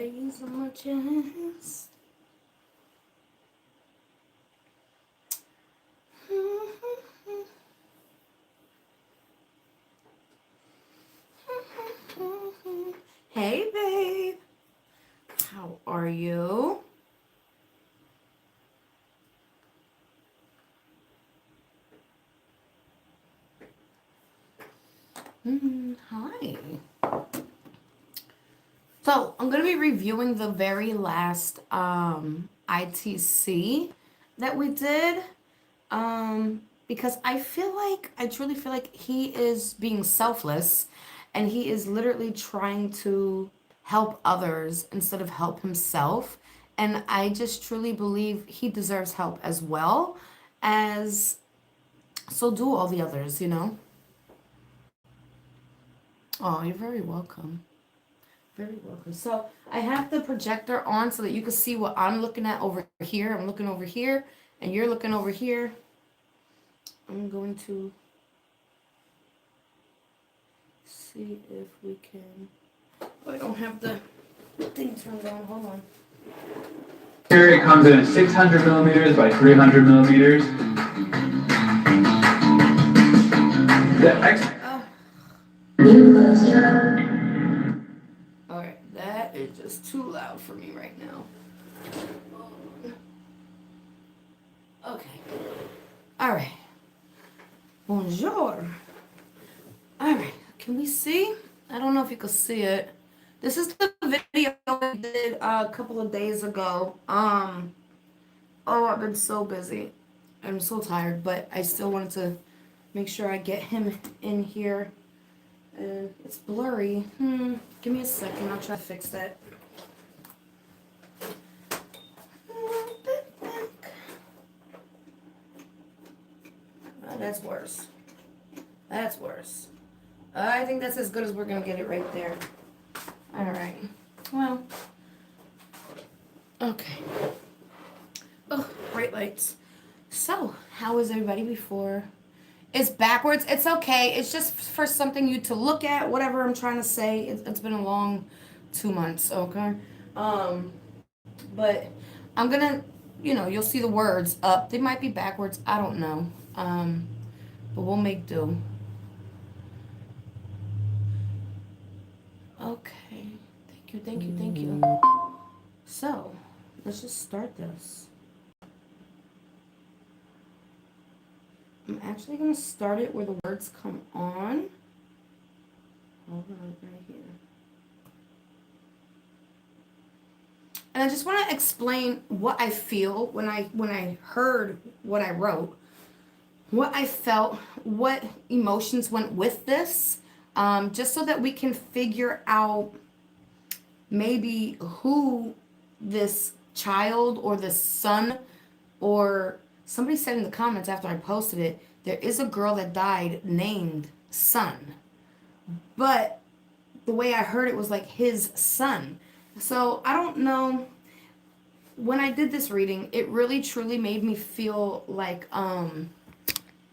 raise my chest. Hey, babe. How are you? Hi. So I'm going to be reviewing the very last ITC that we did because I truly feel like he is being selfless and he is literally trying to help others instead of help himself. And I just truly believe he deserves help as well as so do all the others, you know? Oh, you're very welcome. Very welcome. So I have the projector on so that you can see what I'm looking at over here. I'm looking over here and you're looking over here. I'm going to see if we can. Oh, I don't have the thing turned on. Hold on. Here it comes in at 600 millimeters by 300 millimeters. All right, that is just too loud for me right now. Okay. All right. Bonjour. All right. Can we see? I don't know if you can see it. This is the video I did a couple of days ago. Oh, I've been so busy. I'm so tired, but I still wanted to make sure I get him in here. And it's blurry. Give me a second. I'll try to fix that. Oh, that's worse. That's worse. I think that's as good as we're going to get it right there. All right. Well. Okay. Oh, bright lights. So, how was everybody before? It's backwards. It's okay. It's just for something you to look at. Whatever I'm trying to say. It's been a long 2 months. Okay. But I'm gonna, you'll see the words up. They might be backwards. I don't know. But we'll make do. Okay. Thank you. Thank you. Thank you. So, let's just start this. I'm actually going to start it where the words come on. Hold on, right here. And I just want to explain what I feel when I heard what I wrote, what I felt, what emotions went with this, just so that we can figure out maybe who this child or this son or somebody said in the comments after I posted it, there is a girl that died named Son. But the way I heard it was like his son. So I don't know. When I did this reading, it really truly made me feel like, I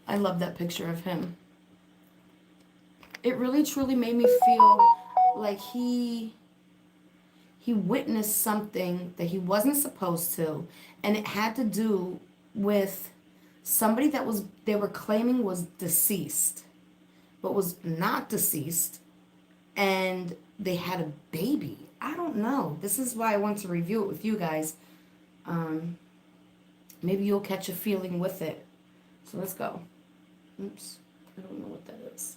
love that picture of him. It really truly made me feel like he witnessed something that he wasn't supposed to, and it had to do with somebody that they were claiming was deceased, but was not deceased, and they had a baby. I don't know. This is why I want to review it with you guys. Maybe you'll catch a feeling with it. So let's go. Oops. I don't know what that is.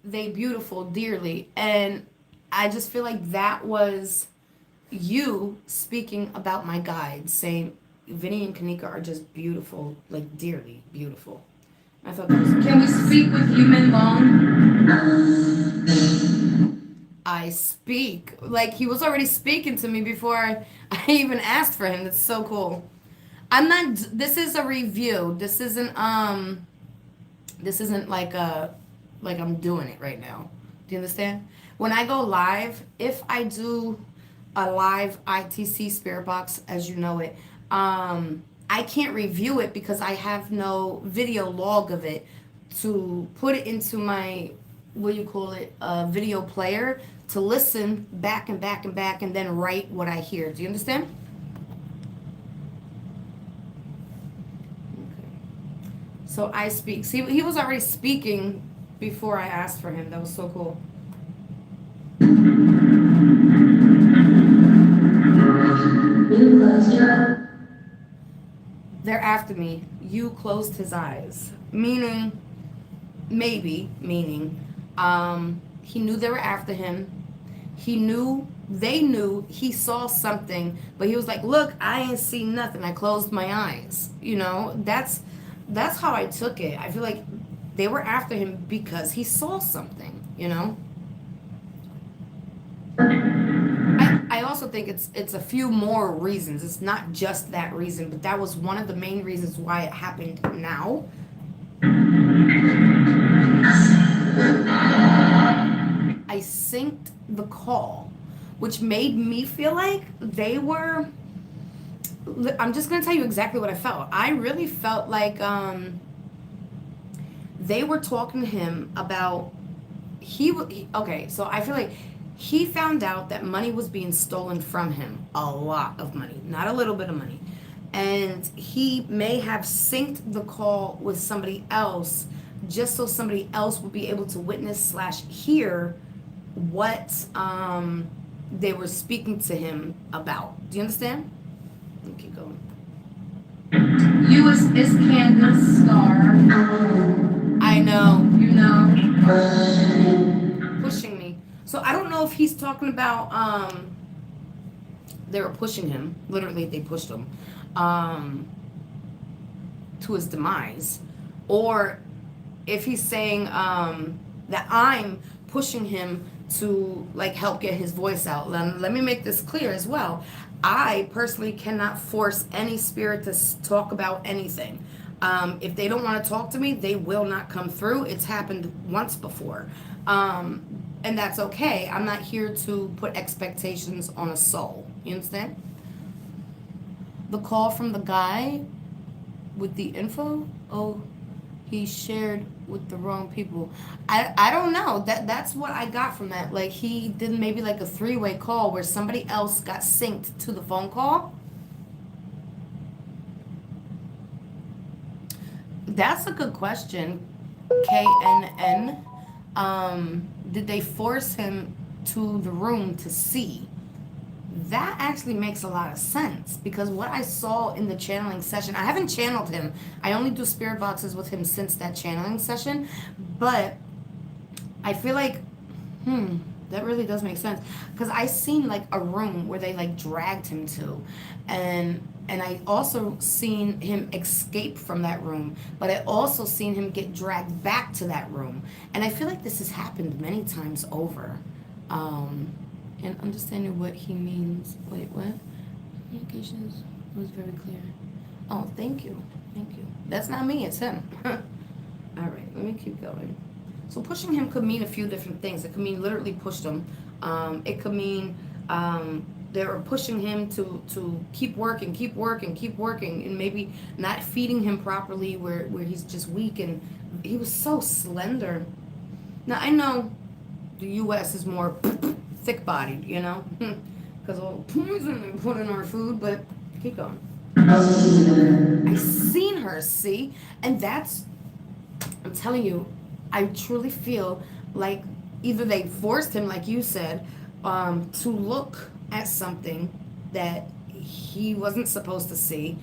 They beautiful dearly, and I just feel like that was you speaking about my guides, saying Vinny and Kanika are just beautiful, like dearly beautiful. I thought that was. Can we speak with you, Menglong? I speak like he was already speaking to me before I even asked for him. That's so cool. I'm not. This is a review. This isn't. This isn't like I'm doing it right now. Do you understand? When I go live, if I do a live ITC Spirit Box, as you know it, I can't review it because I have no video log of it. to put it into my, what do you call it, video player, to listen back and back and back and then write what I hear. Do you understand? Okay. So I speak. See, he was already speaking before I asked for him. That was so cool. They're after me. You closed his eyes. Meaning, maybe, meaning, he knew they were after him. He knew, they knew he saw something, but he was like, look, I ain't seen nothing. I closed my eyes. You know, that's how I took it. I feel like they were after him because he saw something, you know? I also think it's a few more reasons. It's not just that reason, but that was one of the main reasons why it happened now. I synced the call, which made me feel like they were. I'm just gonna tell you exactly what I felt. I really felt like they were talking to him about okay, so I feel like he found out that money was being stolen from him, a lot of money, not a little bit of money, and he may have synced the call with somebody else just so somebody else would be able to witness slash hear what they were speaking to him about. Do you understand? Let me keep going. You is Candace Star. I know. You know. Pushing me. So I don't know if he's talking about they were pushing him. Literally they pushed him to his demise. Or if he's saying that I'm pushing him to like help get his voice out. Let me make this clear as well. I personally cannot force any spirit to talk about anything. If they don't want to talk to me, they will not come through. It's happened once before. And that's okay. I'm not here to put expectations on a soul. You understand? The call from the guy with the info, oh, he shared with the wrong people. I don't know. That's what I got from that. Like he did maybe like a three-way call where somebody else got synced to the phone call. That's a good question. KNN. Did they force him to the room to see? That actually makes a lot of sense because what I saw in the channeling session, I haven't channeled him. I only do spirit boxes with him since that channeling session, but I feel like, that really does make sense because I seen like a room where they like dragged him to, and I also seen him escape from that room, but I also seen him get dragged back to that room, and I feel like this has happened many times over. And understanding what he means. Wait, what? Communications was very clear. Oh, thank you. Thank you. That's not me, it's him. All right, let me keep going. So pushing him could mean a few different things. It could mean literally pushed him. It could mean they were pushing him to keep working, and maybe not feeding him properly where he's just weak, and he was so slender. Now, I know the U.S. is more thick-bodied, you know, because all the poison they put in our food, but keep going. I seen her, see? And that's, I'm telling you, I truly feel like either they forced him, like you said, to look at something that he wasn't supposed to see,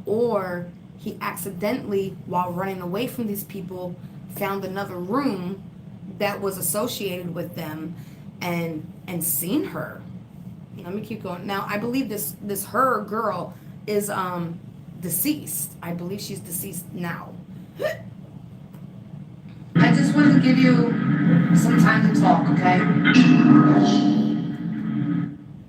or he accidentally, while running away from these people, found another room that was associated with them and seen her. Let me keep going. Now I believe this her girl is deceased. I believe she's deceased now. I just wanted to give you some time to talk, okay?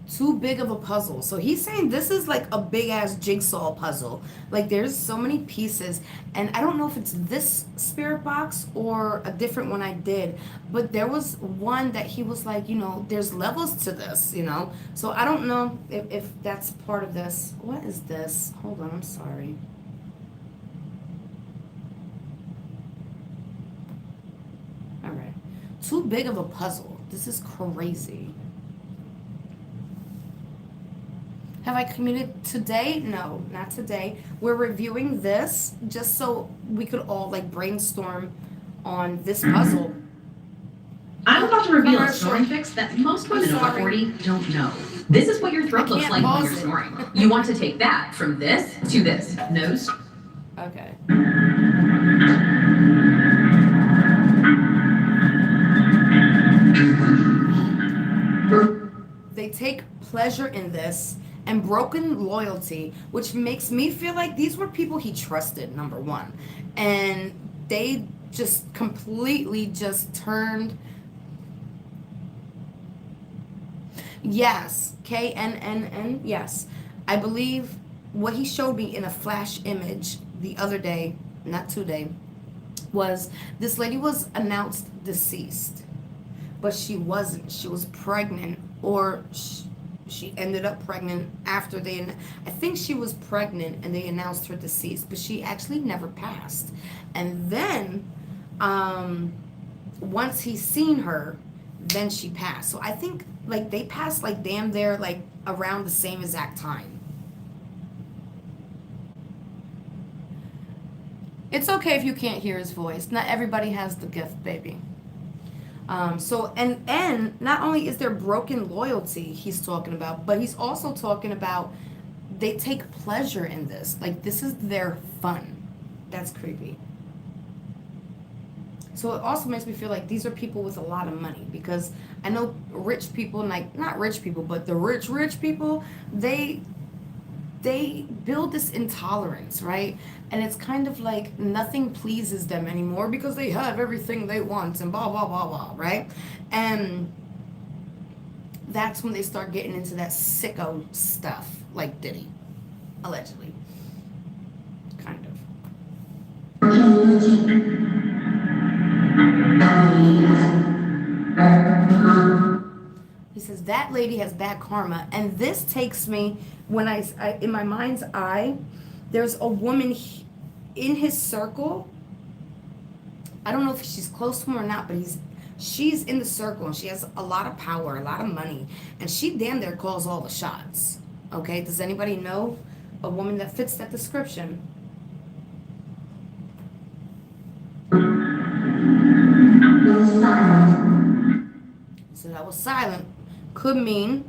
Too big of a puzzle. So he's saying this is like a big ass jigsaw puzzle. Like there's so many pieces, and I don't know if it's this spirit box or a different one I did, but there was one that he was like, there's levels to this, So I don't know if that's part of this. What is this? Hold on, I'm sorry. too big of a puzzle. This is crazy. Have I commuted today? No, not today. We're reviewing this just so we could all like brainstorm on this puzzle. I'm about to reveal a Commercial. snoring fix that most women over sorry. 40 don't know. This is what your throat looks can't like when pause you're it. snoring. You want to take that from this to this. Nose. Okay. They take pleasure in this and broken loyalty, which makes me feel like these were people he trusted, number one. And they just completely just turned. Yes, KNNN, yes. I believe what he showed me in a flash image the other day, not today, was this lady was announced deceased, but she wasn't. She was pregnant, or she ended up pregnant after I think she was pregnant and they announced her deceased, but she actually never passed. And then, once he seen her, then she passed. So I think like they passed like damn near like around the same exact time. It's okay if you can't hear his voice. Not everybody has the gift, baby. So and not only is there broken loyalty he's talking about, but he's also talking about they take pleasure in this. Like this is their fun. That's creepy. So it also makes me feel like these are people with a lot of money, because I know rich people, like not rich people, but the rich people, they build this intolerance, right? And it's kind of like nothing pleases them anymore because they have everything they want and blah blah blah blah, right? And that's when they start getting into that sicko stuff, like Diddy, allegedly, kind of. He says that lady has bad karma, and this takes me when I in my mind's eye, there's a woman in his circle. I don't know if she's close to him or not, but she's in the circle and she has a lot of power, a lot of money, and she damn near calls all the shots. Okay, does anybody know a woman that fits that description? So that was silent. Could mean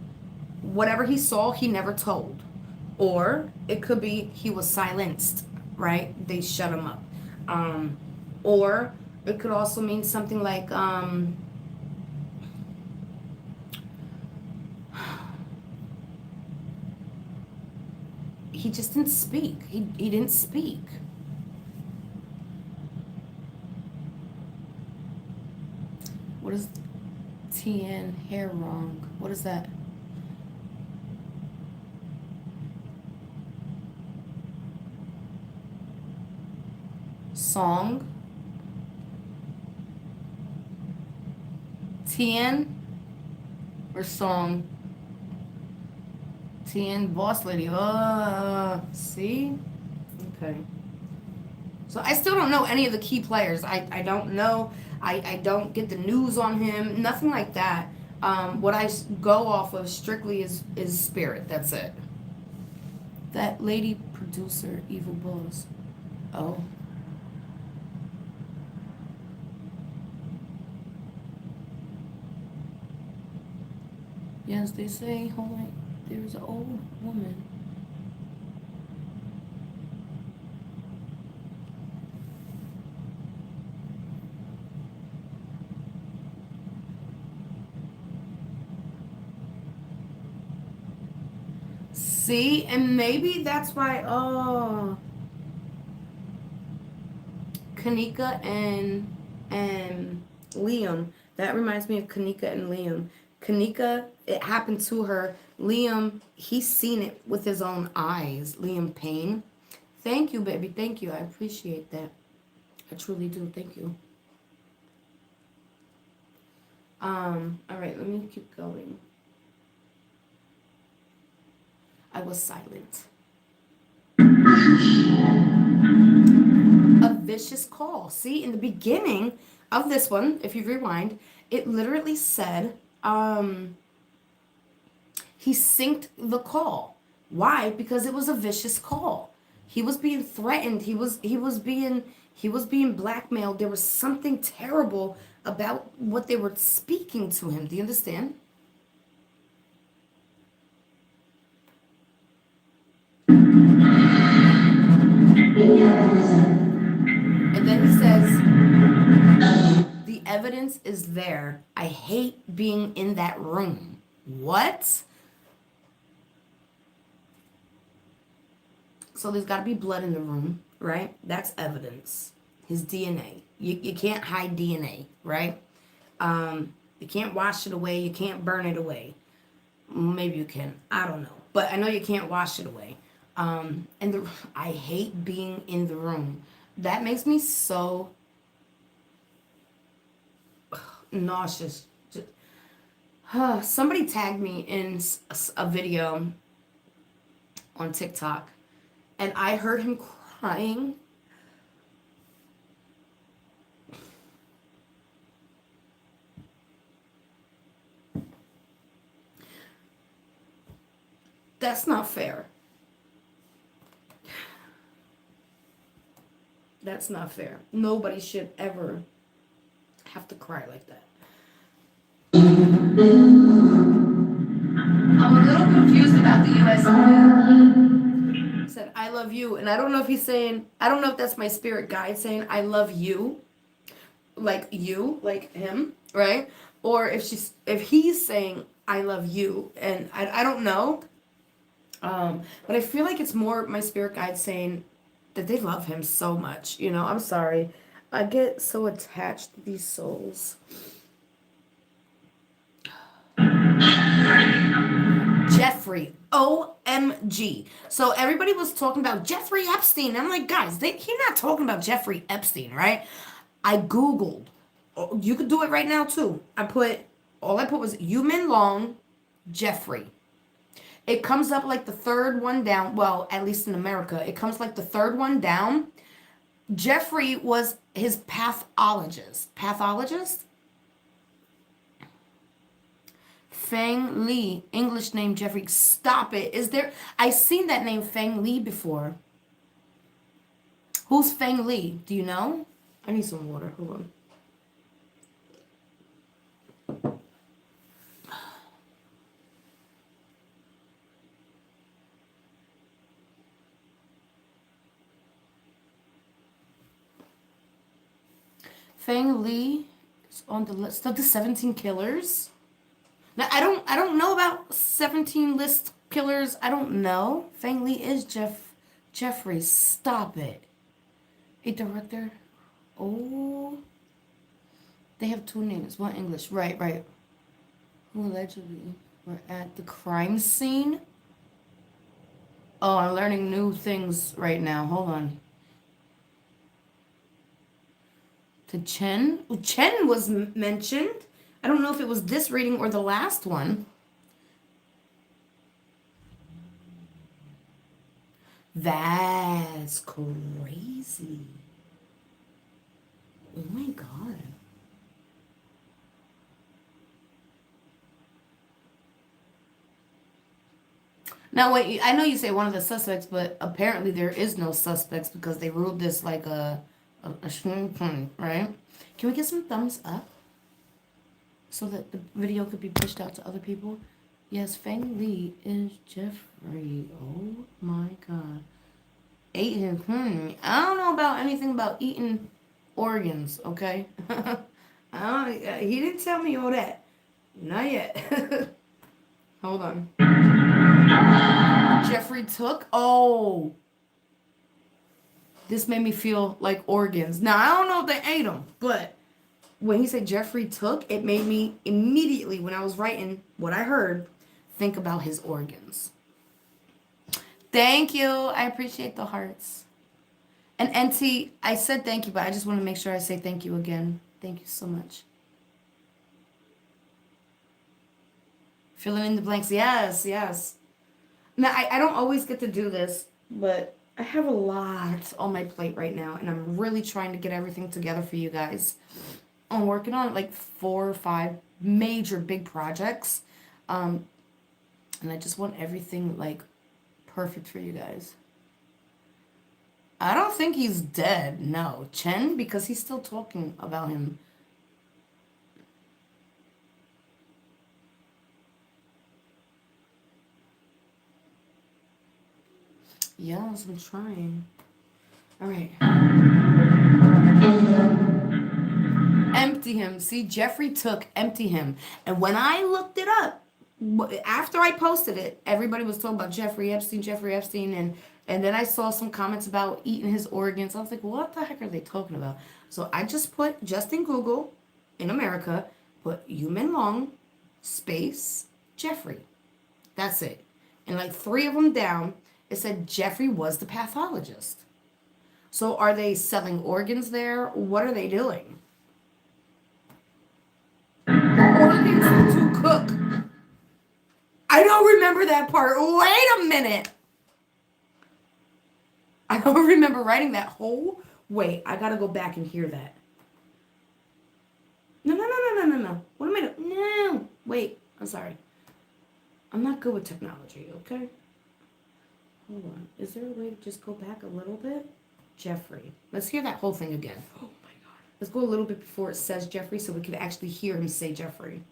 whatever he saw, he never told. Or it could be he was silenced, right? They shut him up. Or it could also mean something like, he just didn't speak. He didn't speak. What is TN hair wrong? What is that? Song. TN or song? TN boss lady. See? Okay. So I still don't know any of the key players. I don't know. I don't get the news on him. Nothing like that. What I go off of strictly is spirit. That's it. That lady producer, evil boss. Oh. Yes, they say, hold on, there's an old woman. See, and maybe that's why, Kanika and Liam. That reminds me of Kanika and Liam. Kanika, it happened to her. Liam, he's seen it with his own eyes. Liam Payne. Thank you, baby. Thank you. I appreciate that. I truly do. Thank you. All right, let me keep going. I was silent. A vicious call. See, in the beginning, of this one, if you rewind, it literally said, he synced the call. Why? Because it was a vicious call. He was being threatened. He was being blackmailed. There was something terrible about what they were speaking to him. Do you understand? And then he says, the evidence is there. I hate being in that room. What? So there's got to be blood in the room, right? That's evidence. His DNA. You can't hide DNA, right? You can't wash it away. You can't burn it away. Maybe you can. I don't know. But I know you can't wash it away. I hate being in the room. That makes me so nauseous. Somebody tagged me in a video on TikTok, and I heard him crying. That's not fair. That's not fair. Nobody should ever have to cry like that. I'm a little confused about the US Open. He said, I love you. And I don't know if he's saying, I don't know if that's my spirit guide saying, I love you, like him, right? Or if he's saying, I love you. And I don't know. But I feel like it's more my spirit guide saying that they love him so much. I'm sorry. I get so attached to these souls. Jeffrey, OMG. So everybody was talking about Jeffrey Epstein. I'm like, guys, he's not talking about Jeffrey Epstein, right? I Googled. You could do it right now too. All I put was Menglong, Jeffrey. It comes up like the third one down. Well, at least in America, it comes like the third one down. Jeffrey was his pathologist. Pathologist? Feng Li, English name Jeffrey. Stop it. I've seen that name Feng Li before. Who's Feng Li? Do you know? I need some water. Hold on. Feng Li is on the list of the 17 killers. Now I don't know about 17 list killers. I don't know. Feng Li is Jeffrey. Stop it. A director. Oh. They have two names. One English. Right. Who allegedly were at the crime scene. Oh, I'm learning new things right now. Hold on. To Chen. Chen was mentioned. I don't know if it was this reading or the last one. That's crazy. Oh my God. Now wait, I know you say one of the suspects, but apparently there is no suspects because they ruled this like a right? Can we get some thumbs up so that the video could be pushed out to other people? Yes, Feng Li is Jeffrey. Oh my God. Ate his I don't know about anything about eating organs, okay? He didn't tell me all that. Not yet. Hold on. Jeffrey took? Oh. This made me feel like organs. Now, I don't know if they ate them, but when he said Jeffrey took, it made me immediately, when I was writing what I heard, think about his organs. Thank you. I appreciate the hearts. And NT, I said thank you, but I just want to make sure I say thank you again. Thank you so much. Filling in the blanks. Yes. Now, I don't always get to do this, but I have a lot on my plate right now, and I'm really trying to get everything together for you guys. on working on like 4 or 5 major big projects. And I just want everything like perfect for you guys. I don't think he's dead. No, Chen, because he's still talking about him. Yes, I'm trying. All right. Empty him. See, Jeffrey took empty him. And when I looked it up, after I posted it, everybody was talking about Jeffrey Epstein, and then I saw some comments about eating his organs. I was like, what the heck are they talking about? So I just put, just in Google, in America, put Menglong, space, Jeffrey. That's it. And like 3 of them down, it said Jeffrey was the pathologist. So are they selling organs there? What are they doing? Organs to cook. I don't remember that part. Wait a minute. I don't remember writing that whole. Wait, I gotta go back and hear that. No. What am I doing? No. Wait, I'm sorry. I'm not good with technology, okay? Hold on. Is there a way to just go back a little bit? Jeffrey. Let's hear that whole thing again. Oh my God. Let's go a little bit before it says Jeffrey so we can actually hear him say Jeffrey.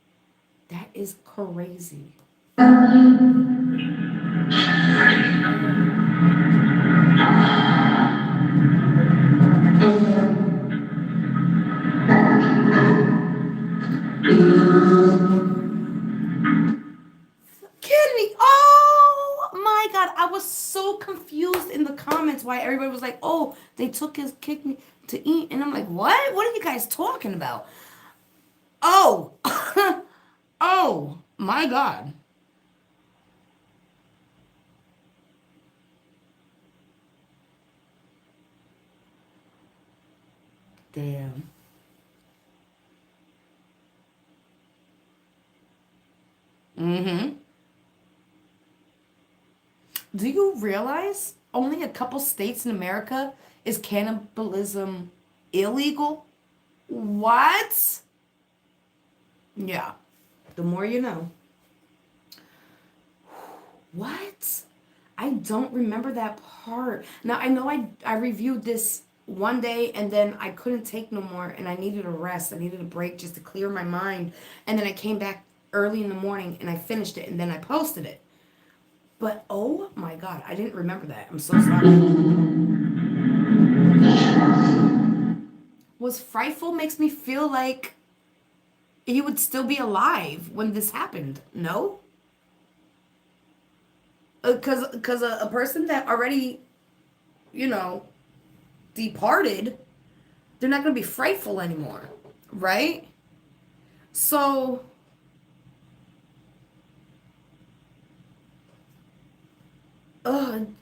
That is crazy. Kidding me. Oh my God. I was so confused in the comments why everybody was like, oh, they took his kidney to eat. And I'm like, what? What are you guys talking about? Oh. Oh my God. Damn. Mm-hmm. Do you realize only a couple states in America is cannibalism illegal? What? Yeah. The more you know. What? I don't remember that part. Now, I know I reviewed this one day and then I couldn't take no more and I needed a rest. I needed a break just to clear my mind. And then I came back early in the morning and I finished it and then I posted it. But oh my God, I didn't remember that. I'm so sorry. Was frightful makes me feel like he would still be alive when this happened. No? Because a person that already, departed, they're not going to be frightful anymore. Right? So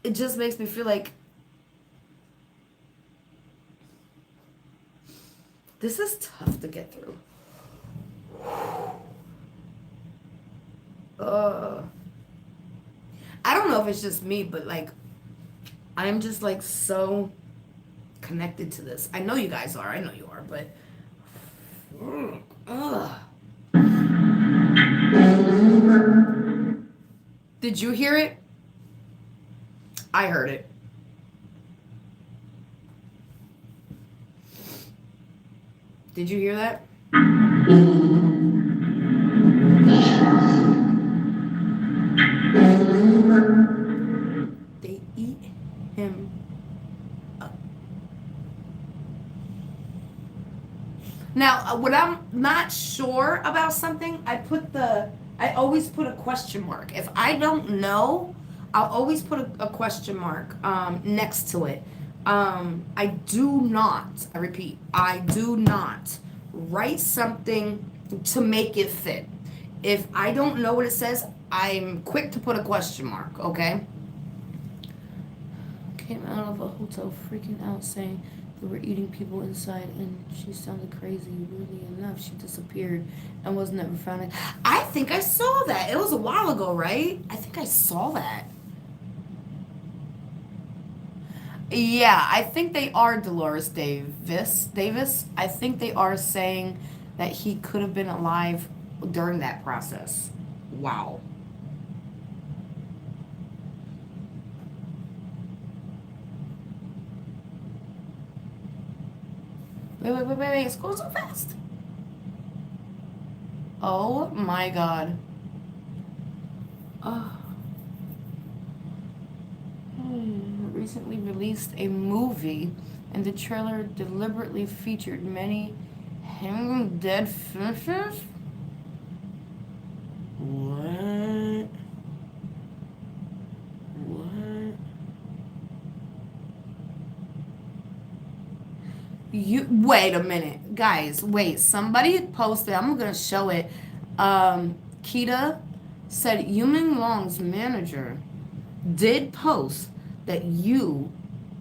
it just makes me feel like this is tough to get through. I don't know if it's just me, but like I'm just like so connected to this. I know you guys are. I know you are, but did you hear it? I heard it. Did you hear that? They eat him up. Now, when I'm not sure about something, I always put a question mark. If I don't know, I'll always put a question mark next to it. I do not, I repeat, I do not write something to make it fit. If I don't know what it says, I'm quick to put a question mark, okay? Came out of a hotel freaking out saying they were eating people inside and she sounded crazy. Weirdly enough, she disappeared and was never found. I think I saw that. It was a while ago, right? I think I saw that. Yeah, I think they are Dolores Davis. I think they are saying that he could have been alive during that process. Wow. Wait. It's going so fast. Oh my god. Oh. Recently released a movie, and the trailer deliberately featured many hanging dead fishes? What? What? You wait a minute, guys. Wait, somebody posted. I'm gonna show it. Kita said Yu Menglong's manager did post that you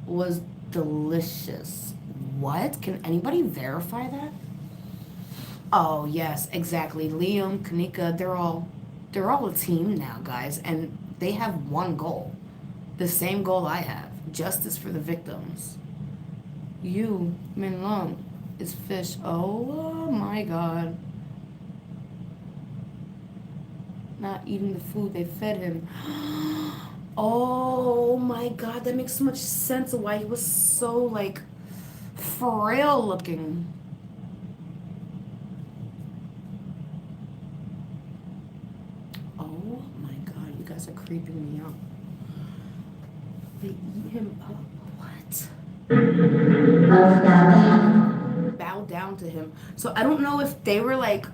was delicious. What? Can anybody verify that? Oh yes, exactly. Liam, Kanika, they're all a team now, guys, and they have one goal. The same goal I have. Justice for the victims. You, Menglong, is fish. Oh my god. Not eating the food they fed him. Oh my god, that makes so much sense of why he was so like frail looking. Oh my god, you guys are creeping me out. They eat him up. What? Bow down to him. So I don't know if they were like,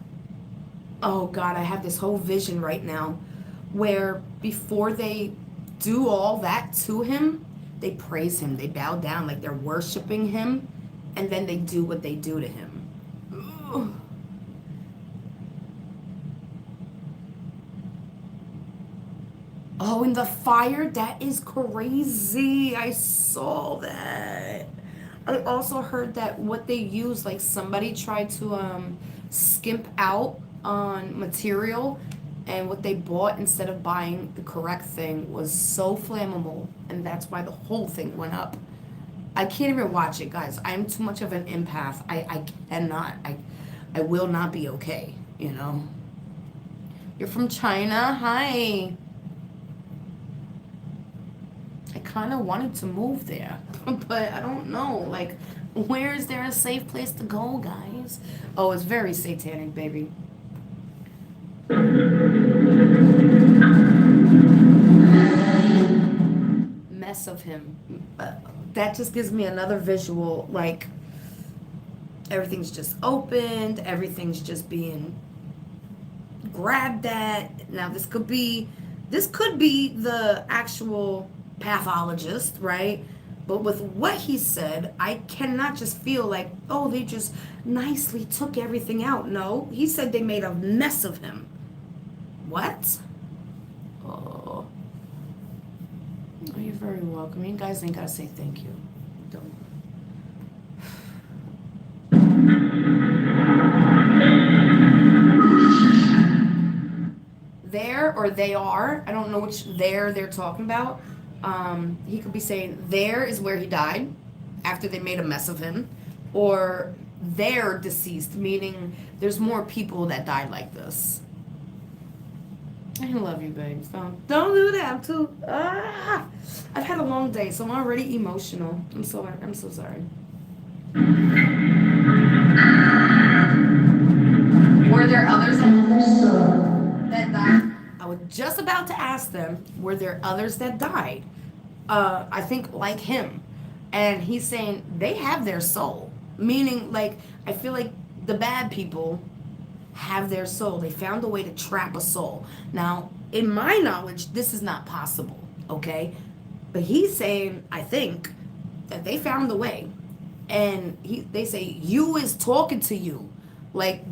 oh god, I have this whole vision right now where before they do all that to him, they praise him, they bow down like they're worshiping him, and then they do what they do to him. Ugh. Oh, in the fire? That is crazy. I saw that. I also heard that what they use, like somebody tried to skimp out on material, and what they bought instead of buying the correct thing was so flammable, and that's why the whole thing went up. I can't even watch it, guys. I'm too much of an empath. I cannot. I will not be okay, you know? You're from China? Hi. I kind of wanted to move there, but I don't know. Like, where is there a safe place to go, guys? Oh, it's very satanic, baby. Mess of him. That just gives me another visual. Like, everything's just opened, everything's just being grabbed at. Now, this could be the actual pathologist, right? But with what he said, I cannot just feel like, oh, they just nicely took everything out. No, he said they made a mess of him. What? Oh, you're very welcome. You guys ain't gotta say thank you. Don't. There or they are. I don't know which there they're talking about. He could be saying there is where he died after they made a mess of him, or they're deceased, meaning there's more people that died like this. I love you, babe. So don't do that. I'm too. I've had a long day, so I'm already emotional. I'm so sorry. Were there others that died? I was just about to ask them, were there others that died? I think like him. And he's saying they have their soul. Meaning, like, I feel like the bad people have their soul. They found a way to trap a soul. Now, in my knowledge, this is not possible, okay? But he's saying, I think, that they found a way. And they say, you is talking to you. Like,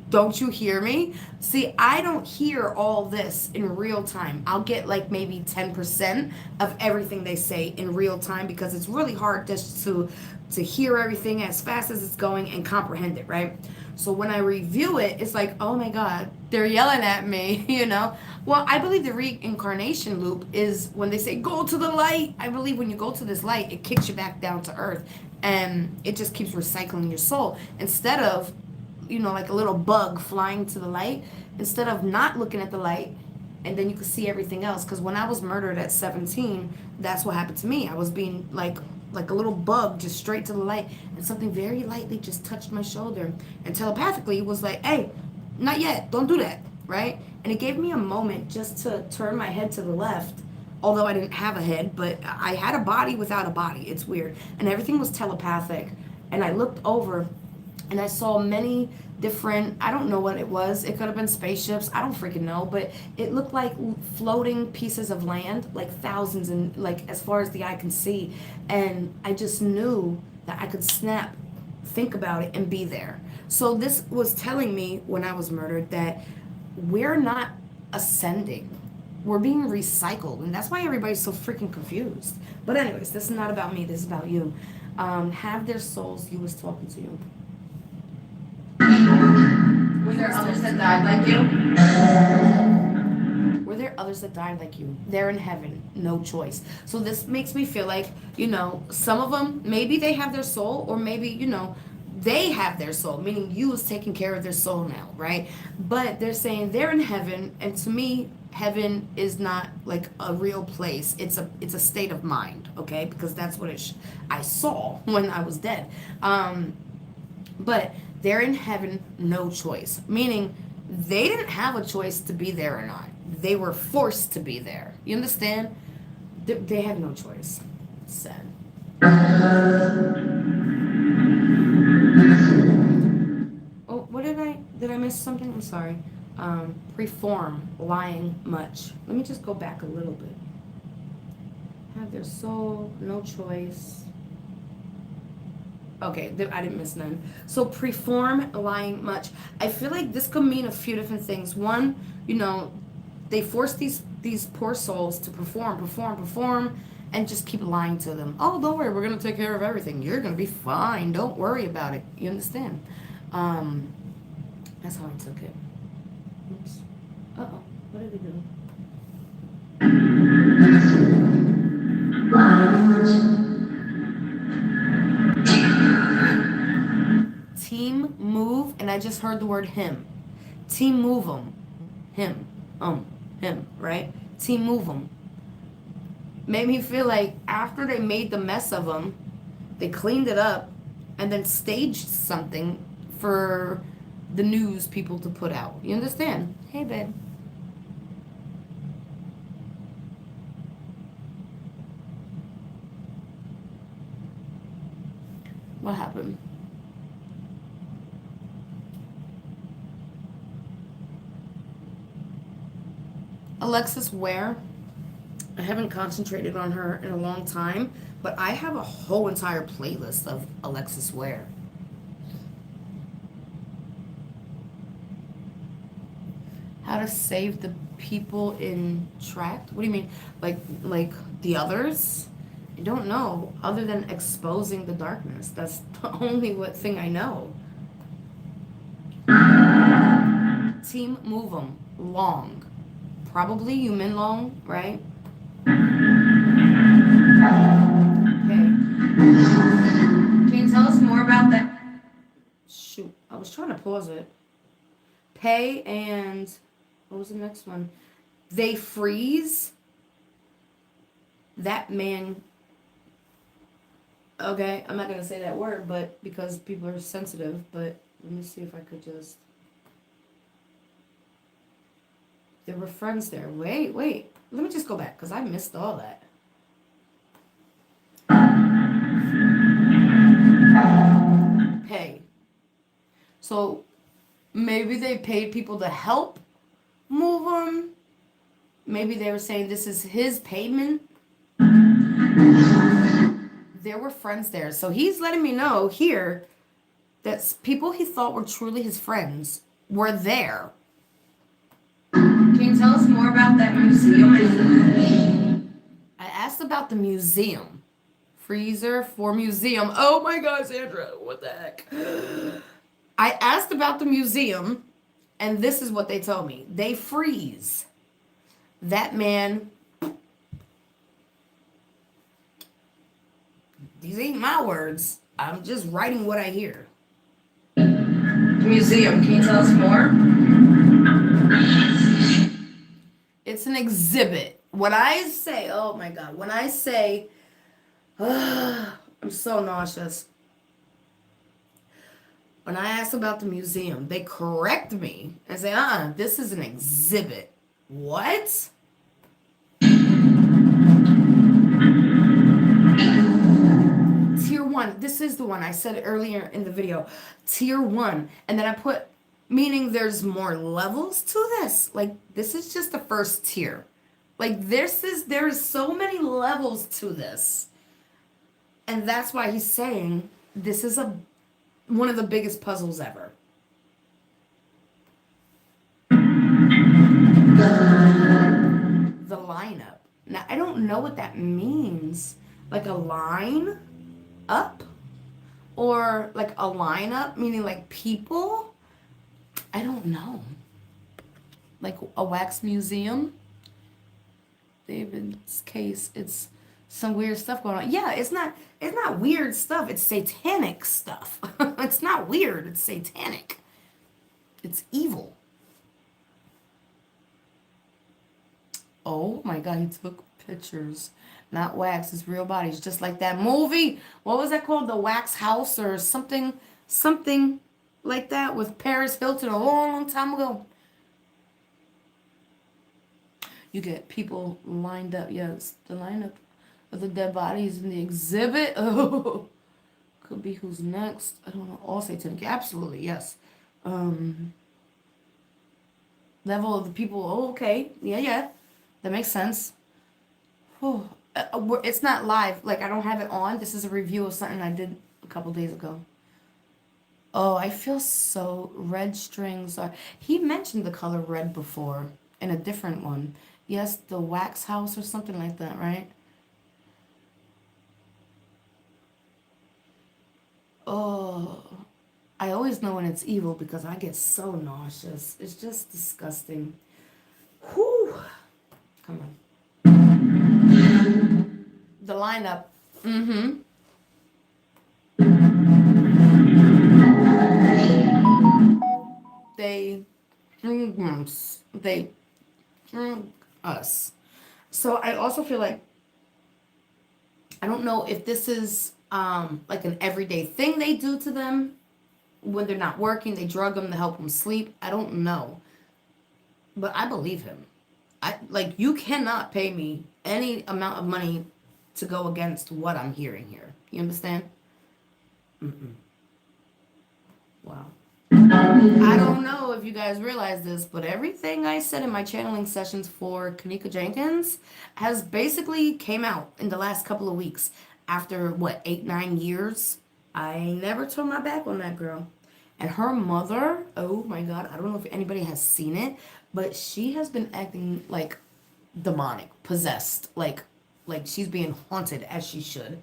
don't you hear me? See, I don't hear all this in real time. I'll get like maybe 10% of everything they say in real time because it's really hard just to hear everything as fast as it's going and comprehend it, right? So when I review it, it's like, oh my God, they're yelling at me, you know? Well, I believe the reincarnation loop is when they say, go to the light. I believe when you go to this light, it kicks you back down to earth and it just keeps recycling your soul. Instead of, like a little bug flying to the light, instead of not looking at the light, and then you could see everything else. Because when I was murdered at 17, that's what happened to me. I was being like a little bug, just straight to the light, and something very lightly just touched my shoulder, and telepathically it was like, hey, not yet, don't do that, right? And it gave me a moment just to turn my head to the left, although I didn't have a head, but I had a body without a body. It's weird. And everything was telepathic. And I looked over and I saw many different, I don't know what it was. It could have been spaceships. I don't freaking know, but it looked like floating pieces of land, like thousands, and like as far as the eye can see. And I just knew that I could snap, think about it, and be there. So this was telling me when I was murdered that we're not ascending. We're being recycled, and that's why everybody's so freaking confused. But anyways, this is not about me. This is about you. Have their souls. You was talking to you. Were there others that died like you? Were there others that died like you? They're in heaven, no choice. So this makes me feel like, some of them, maybe they have their soul, or maybe, they have their soul, meaning you is taking care of their soul now, right? But they're saying they're in heaven, and to me, heaven is not like a real place. It's a state of mind, okay? Because that's what I saw when I was dead. But they're in heaven, no choice, meaning they didn't have a choice to be there or not. They were forced to be there. You understand? They had no choice. It's sad. Oh, did I miss something? I'm sorry. Preform, lying much. Let me just go back a little bit. Have their soul, no choice. Okay, I didn't miss none. So preform, lying much. I feel like this could mean a few different things. One, they force these poor souls to perform, and just keep lying to them. Oh, don't worry, we're gonna take care of everything. You're gonna be fine. Don't worry about it. You understand? That's how I took it. Oops. Uh-oh. What did we do? Team move, and I just heard the word him. Team move 'em. Him, right? Team move 'em. Made me feel like after they made the mess of them, they cleaned it up and then staged something for the news people to put out. You understand? Hey, babe. What happened? Alexis Ware. I haven't concentrated on her in a long time, but I have a whole entire playlist of Alexis Ware. How to save the people in trapped? What do you mean? Like the others? I don't know. Other than exposing the darkness. That's the only thing I know. Team move 'em. Long. Probably you Menglong, right? Okay. Can you tell us more about that? Shoot. I was trying to pause it. Pay and what was the next one? They freeze that man. Okay, I'm not gonna say that word, but because people are sensitive, but let me see if I could just. There were friends there. Wait. Let me just go back because I missed all that. Pay. So maybe they paid people to help move them. Maybe they were saying this is his payment. There were friends there. So he's letting me know here that people he thought were truly his friends were there. Can you tell us more about that museum? I asked about the museum. Freezer for museum. Oh my God, Sandra, what the heck? I asked about the museum, and this is what they told me. They freeze. That man, these ain't my words. I'm just writing what I hear. Museum, can you tell us more? It's an exhibit. When I say, oh my God, when I say, I'm so nauseous. When I ask about the museum, they correct me and say, this is an exhibit. What? Tier 1. This is the one I said earlier in the video. Tier 1. And then I put, meaning there's more levels to this. Like, this is just the first tier. Like, there's so many levels to this. And that's why he's saying this is one of the biggest puzzles ever. The lineup. Now, I don't know what that means. Like a line up? Or like a lineup, meaning like people? I don't know. Like a wax museum? David's case, it's some weird stuff going on. Yeah, it's not weird stuff. It's satanic stuff. It's not weird. It's satanic. It's evil. Oh my God, he took pictures. Not wax, it's real bodies. Just like that movie. What was that called? The Wax House or something like that with Paris Hilton a long, long time ago. You get people lined up. Yes, the lineup of the dead bodies in the exhibit. Oh, could be who's next. I don't know. All satanic. Absolutely, yes. Level of the people. Oh, okay. Yeah. That makes sense. Oh, it's not live. Like, I don't have it on. This is a review of something I did a couple days ago. Oh, I feel so... Red strings are... He mentioned the color red before in a different one. Yes, the Wax House or something like that, right? Oh, I always know when it's evil because I get so nauseous. It's just disgusting. Whew. Come on. The lineup. Mm-hmm. They drink us. So I also feel like I don't know if this is like an everyday thing they do to them when they're not working. They drug them to help them sleep. I don't know, but I believe him. You cannot pay me any amount of money to go against what I'm hearing here. You understand? Wow. I don't know if you guys realize this, but everything I said in my channeling sessions for Kanika Jenkins has basically came out in the last couple of weeks. After, 8-9 years? I never turned my back on that girl. And her mother, oh my God, I don't know if anybody has seen it, but she has been acting like demonic, possessed, like she's being haunted as she should.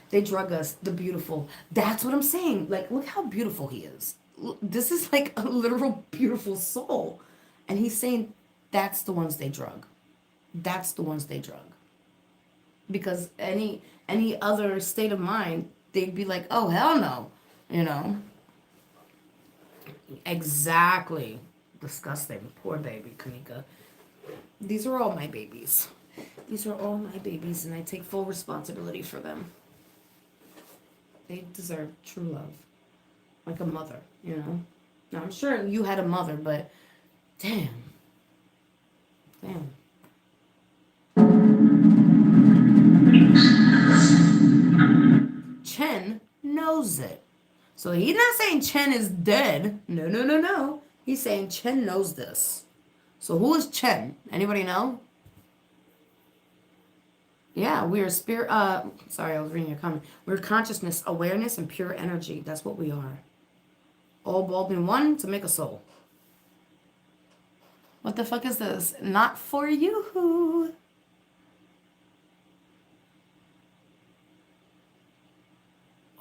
They drug us, the beautiful. That's what I'm saying. Like, look how beautiful he is. This is like a literal beautiful soul. And he's saying that's the ones they drug. That's the ones they drug. Because any other state of mind, they'd be like, oh, hell no. You know? Exactly. Disgusting. Poor baby, Kanika. These are all my babies. These are all my babies, and I take full responsibility for them. They deserve true love. Like a mother, you know? Now, I'm sure you had a mother, but damn. Chen knows it. So he's not saying Chen is dead. No. He's saying Chen knows this. So who is Chen? Anybody know? Yeah, we are spirit. Sorry, I was reading your comment. We're consciousness, awareness, and pure energy. That's what we are. All balled in one to make a soul. What the fuck is this? Not for you.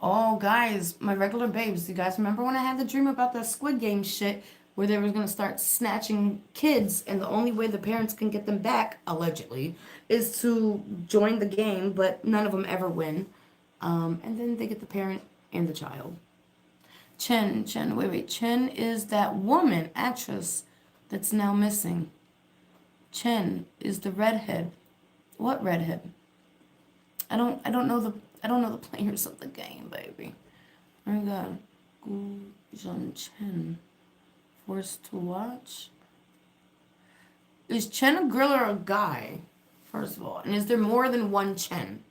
Oh, guys, my regular babes, you guys remember when I had the dream about that Squid Game shit where they were gonna start snatching kids, and the only way the parents can get them back, allegedly, is to join the game, but none of them ever win. And then they get the parent and the child. Wait. Chen is that woman, actress, that's now missing. Chen is the redhead. What redhead? I don't know the players of the game, baby. Oh my god. Gu Jun Chen. Forced to watch? Is Chen a girl or a guy? First of all. And is there more than one Chen?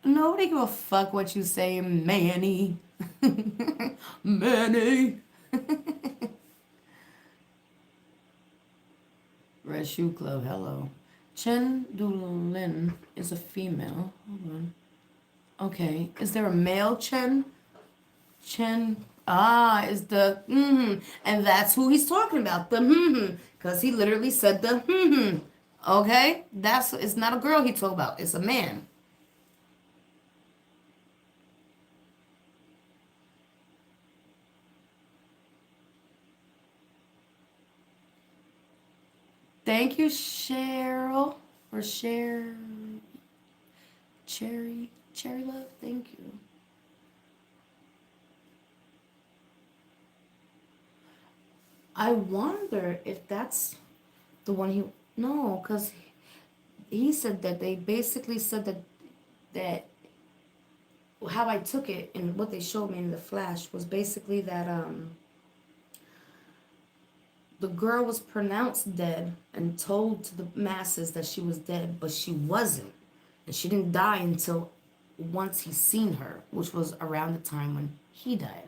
Nobody give a fuck what you say, Manny. Manny. Red Shoe Club, hello. Chen Dulin is a female. Hold on. Okay. Is there a male Chen? Chen. Is the and that's who he's talking about. The because he literally said the. Okay? It's not a girl he talking about. It's a man. Thank you, Cheryl. Or Cherry Love. Thank you. I wonder if that's the one he. No, because he said that they basically said that how I took it and what they showed me in the flash was basically that the girl was pronounced dead and told to the masses that she was dead, but she wasn't. And she didn't die until once he seen her, which was around the time when he died.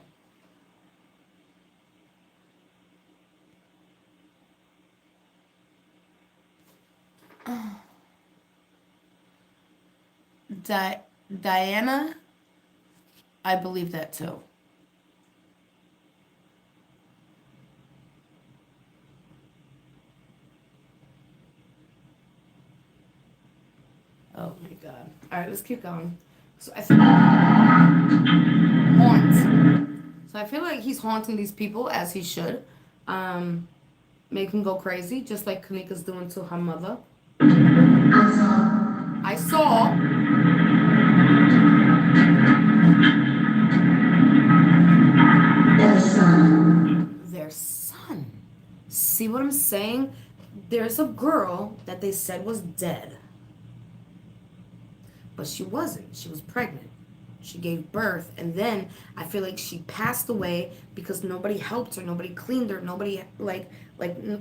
Diana, I believe that too. Oh my god. Alright, let's keep going. So I think haunts. So I feel like he's haunting these people as he should. Make him go crazy, just like Kanika's doing to her mother. I saw. Their son. See what I'm saying? There's a girl that they said was dead. But she wasn't. She was pregnant. She gave birth. And then I feel like she passed away because nobody helped her. Nobody cleaned her. Nobody,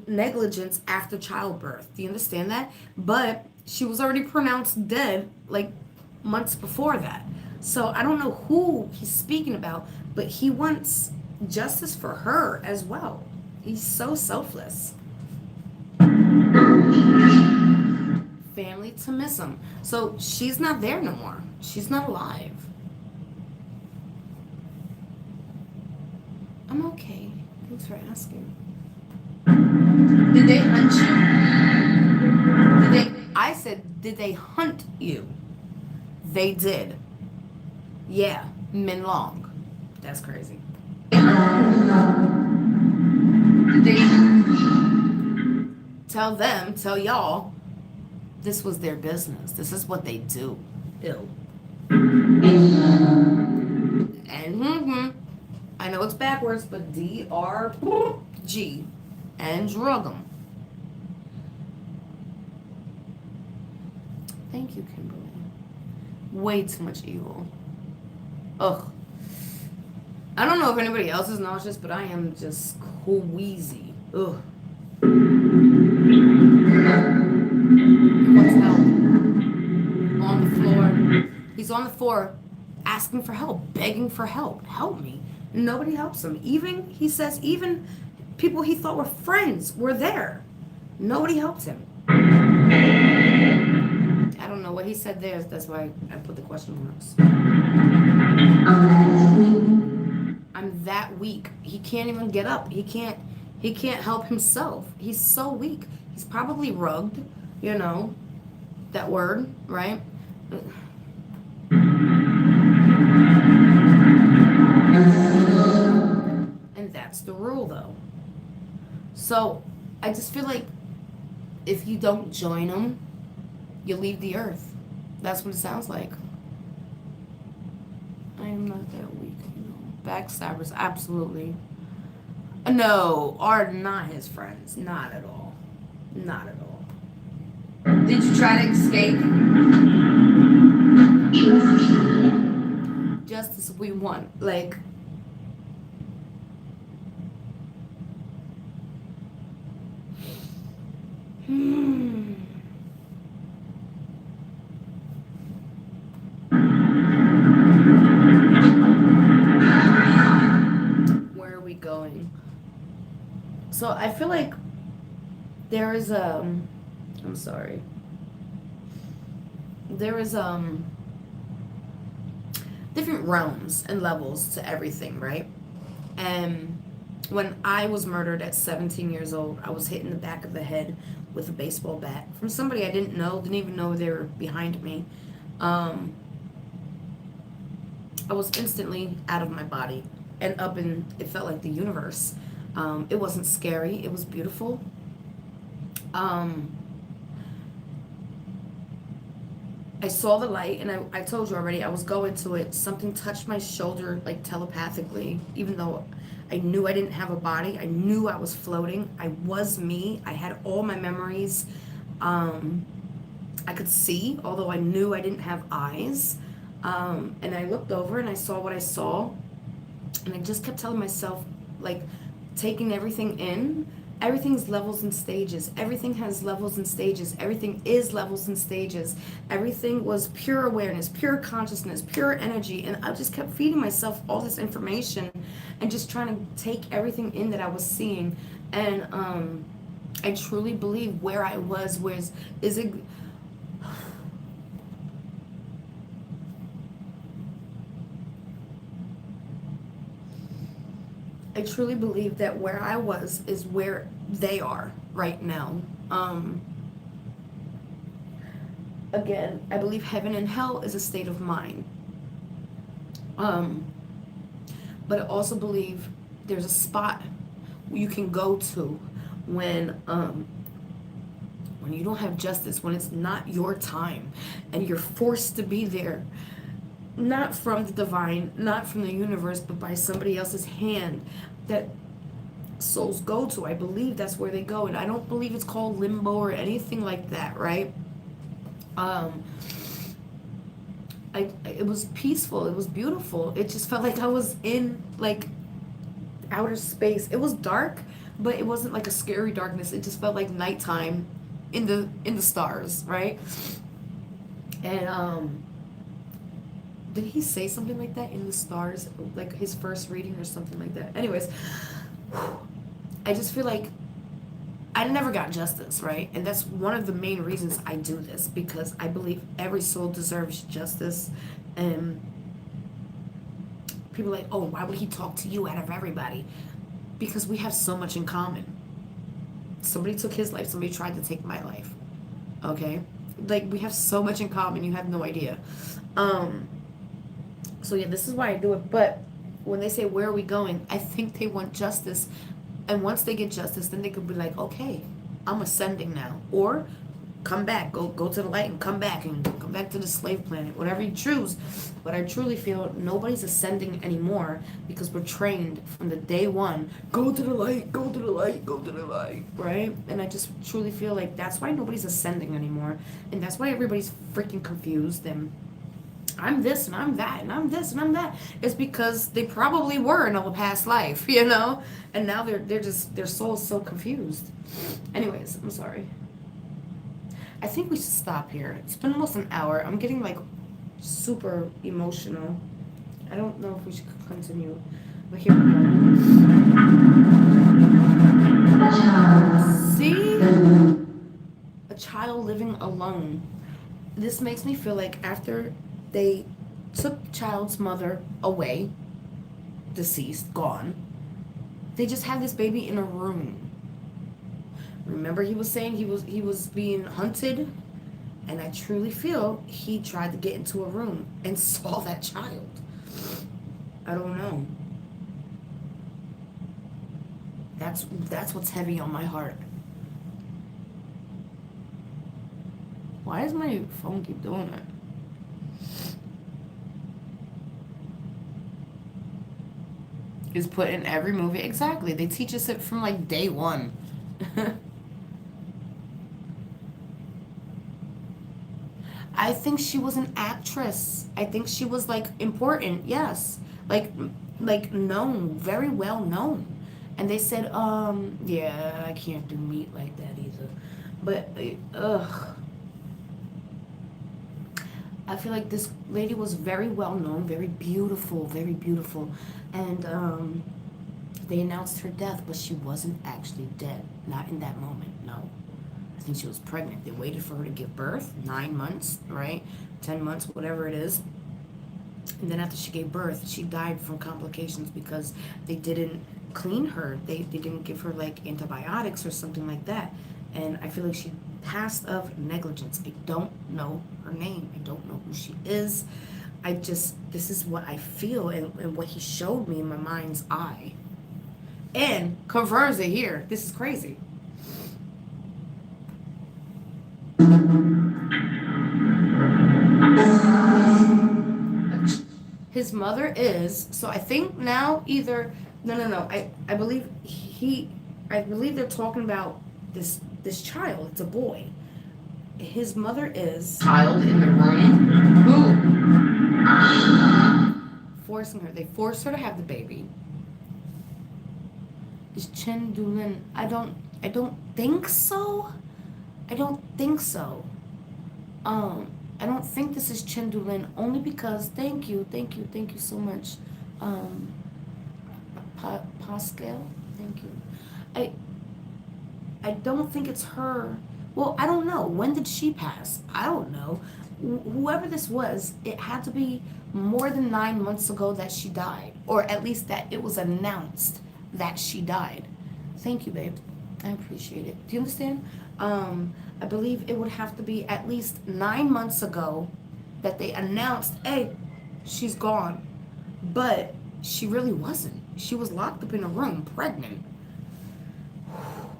negligence after childbirth. Do you understand that? But she was already pronounced dead, months before that. So I don't know who he's speaking about, but he wants justice for her as well. He's so selfless. Family to miss him. So she's not there no more. She's not alive. I'm okay. Thanks for asking. Did they hunt you? I said, did they hunt you? They did. Yeah, Menglong. That's crazy. Did they? Tell y'all, this was their business. This is what they do. Ew. And I know it's backwards, but DRG and drug them. Thank you, Kimberly. Way too much evil. Ugh. I don't know if anybody else is nauseous, but I am just queasy. Ugh. What's help? On the floor. He's on the floor asking for help, begging for help. Help me. Nobody helps him. Even people he thought were friends were there. Nobody helped him. I don't know what he said there. That's why I put the question marks. I'm that weak. He can't even get up. He can't help himself. He's so weak. He's probably rugged. you know, that word, right? And that's the rule, though. So I just feel like if you don't join them, you leave the earth. That's what it sounds like. I am not that weak. No. Backstabbers, absolutely. No, are not his friends. Not at all. Not at all. Did you try to escape? Justice we want. Like, where are we going? So I feel like there is I'm sorry. There is different realms and levels to everything, right? And when I was murdered at 17 years old, I was hit in the back of the head with a baseball bat from somebody I didn't know, didn't even know they were behind me. I was instantly out of my body and up in, it felt like the universe. It wasn't scary, it was beautiful. I saw the light, and I told you already, I was going to it. Something touched my shoulder, like telepathically, even though I knew I didn't have a body. I knew I was floating. I was me. I had all my memories. I could see, although I knew I didn't have eyes. And I looked over and I saw what I saw. And I just kept telling myself, like, taking everything in. Everything's levels and stages. Everything has levels and stages. Everything is levels and stages. Everything was pure awareness, pure consciousness, pure energy. And I just kept feeding myself all this information and just trying to take everything in that I was seeing. And I truly believe where I was is it. I truly believe that where I was is where they are right now. Again, I believe heaven and hell is a state of mind. But I also believe there's a spot you can go to when you don't have justice, when it's not your time, and you're forced to be there. Not from the divine, not from the universe, but by somebody else's hand that souls go to. I believe that's where they go, and I don't believe it's called limbo or anything like that, right? It was peaceful, it was beautiful. It just felt like I was in like outer space. It was dark, but it wasn't like a scary darkness. It just felt like nighttime in the stars, right? And did he say something like that, in the stars, like his first reading or something like that? Anyways, I just feel like I never got justice, right? And that's one of the main reasons I do this, because I believe every soul deserves justice. And people are like, oh, why would he talk to you out of everybody? Because we have so much in common. Somebody took his life, somebody tried to take my life. Okay? Like, we have so much in common, you have no idea. So yeah, this is why I do it. But when they say, where are we going? I think they want justice. And once they get justice, then they could be like, okay, I'm ascending now. Or come back, go to the light and come back to the slave planet, whatever you choose. But I truly feel nobody's ascending anymore, because we're trained from the day one, go to the light, go to the light, go to the light, right? And I just truly feel like that's why nobody's ascending anymore. And that's why everybody's freaking confused and I'm this and I'm that and I'm this and I'm that. It's because they probably were in a past life, you know? And now they're just, their soul's so confused. Anyways, I'm sorry. I think we should stop here. It's been almost an hour. I'm getting like super emotional. I don't know if we should continue, but here we go. See? A child living alone. This makes me feel like after they took child's mother away, deceased, gone, they just had this baby in a room. Remember, he was saying he was being hunted, and I truly feel he tried to get into a room and saw that child. I don't know. That's what's heavy on my heart. Why does my phone keep doing that? Is put in every movie. Exactly. They teach us it from like day one. I think she was an actress. I think she was like important. Yes. Like known, very well known. And they said, yeah, I can't do meat like that either. But ugh. I feel like this lady was very well known, very beautiful, very beautiful. And they announced her death, but she wasn't actually dead. Not in that moment, no. I think she was pregnant. They waited for her to give birth, 9 months, right? 10 months, whatever it is. And then after she gave birth, she died from complications because they didn't clean her. They didn't give her like antibiotics or something like that. And I feel like she passed of negligence. I don't know her name. I don't know who she is. This is what I feel and what he showed me in my mind's eye. And confirms it here. This is crazy. His mother is, so I think now either, no. I believe I believe they're talking about this child. It's a boy. His mother is Child in the room? Who? forcing her. They force her to have the baby. Is Chen Dulin? I don't think so. I don't think so. I don't think this is Chen Dulin only because thank you so much. Pascal, thank you. I I don't think it's her. Well, I don't know. When did she pass? I don't know. Whoever this was, it had to be more than 9 months ago that she died, or at least that it was announced that she died. Thank you, babe. I appreciate it. Do you understand? I believe it would have to be at least 9 months ago that they announced, hey, she's gone. But she really wasn't. She was locked up in a room, pregnant.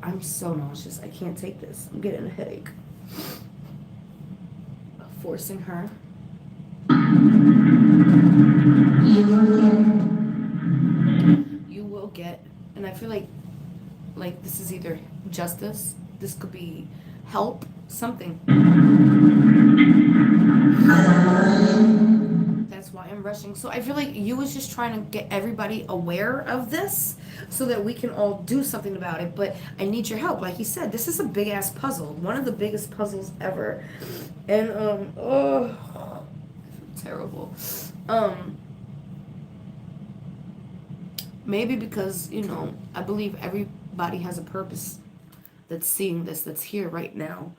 I'm so nauseous. I can't take this. I'm getting a headache. Forcing her. You will get. And I feel like this is either justice. This could be help. Something. That's why I'm rushing. So I feel like you was just trying to get everybody aware of this so that we can all do something about it. But I need your help. Like you said, this is a big ass puzzle. One of the biggest puzzles ever. And oh, terrible. Maybe because, I believe everybody has a purpose that's seeing this, that's here right now,